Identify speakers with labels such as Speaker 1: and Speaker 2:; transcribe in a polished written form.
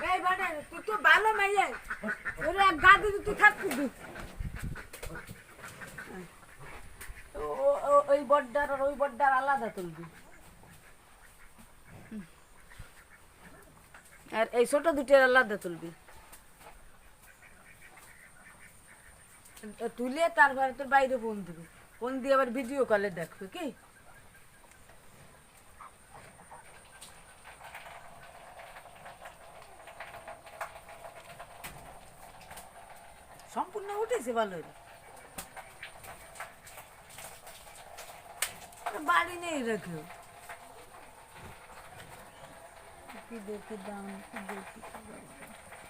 Speaker 1: এই বাড়ে তুই তো ভালো মাইয়া ওরে এক গাদি তুই থাকবি ওই বড্ডার আর ওই বড্ডার আলাদা তুলবি আর এই ছোট দুটোর আলাদা তুলবি তুলে তারপরে তোর বাইরে ফোন দিবি ফোন দিয়ে আবার ভিডিও কলে দেখবে কি সম্পূর্ণ উঠেছে ভালো বাড়ি নেই রেখেও কি দেখে দাম কি দেখি